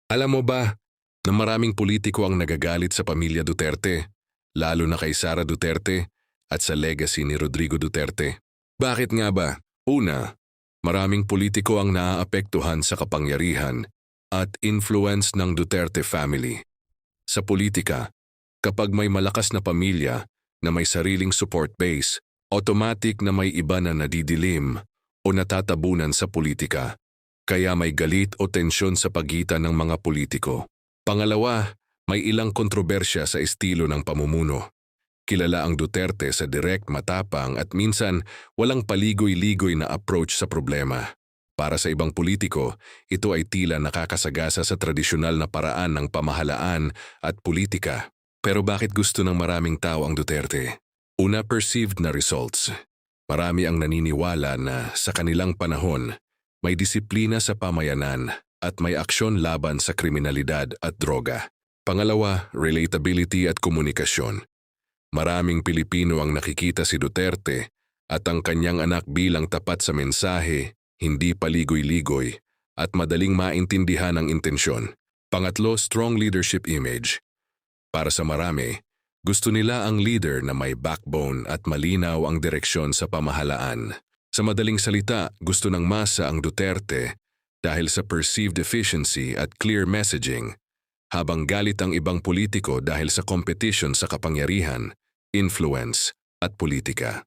Alam mo ba na maraming politiko ang nagagalit sa pamilya Duterte, lalo na kay Sara Duterte at sa legacy ni Rodrigo Duterte? Bakit nga ba? Una, maraming politiko ang naaapektuhan sa kapangyarihan at influence ng Duterte family. Sa politika, kapag may malakas na pamilya na may sariling support base, automatic na may iba na nadidilim o natatabunan sa politika. Kaya may galit o tensyon sa pagitan ng mga politiko. Pangalawa, may ilang kontrobersya sa estilo ng pamumuno. Kilala ang Duterte sa direct, matapang at minsan walang paligoy-ligoy na approach sa problema. Para sa ibang politiko, ito ay tila nakakasagasa sa tradisyonal na paraan ng pamahalaan at politika. Pero bakit gusto ng maraming tao ang Duterte? Una, perceived na results. Marami ang naniniwala na sa kanilang panahon, may disiplina sa pamayanan at may aksyon laban sa kriminalidad at droga. Pangalawa, relatability at komunikasyon. Maraming Pilipino ang nakikita si Duterte at ang kanyang anak bilang tapat sa mensahe, hindi paligoy-ligoy, at madaling maintindihan ang intensyon. Pangatlo, strong leadership image. Para sa marami, gusto nila ang leader na may backbone at malinaw ang direksyon sa pamahalaan. Sa madaling salita, gusto ng masa ang Duterte dahil sa perceived efficiency at clear messaging, habang galit ang ibang politiko dahil sa competition sa kapangyarihan, influence at politika.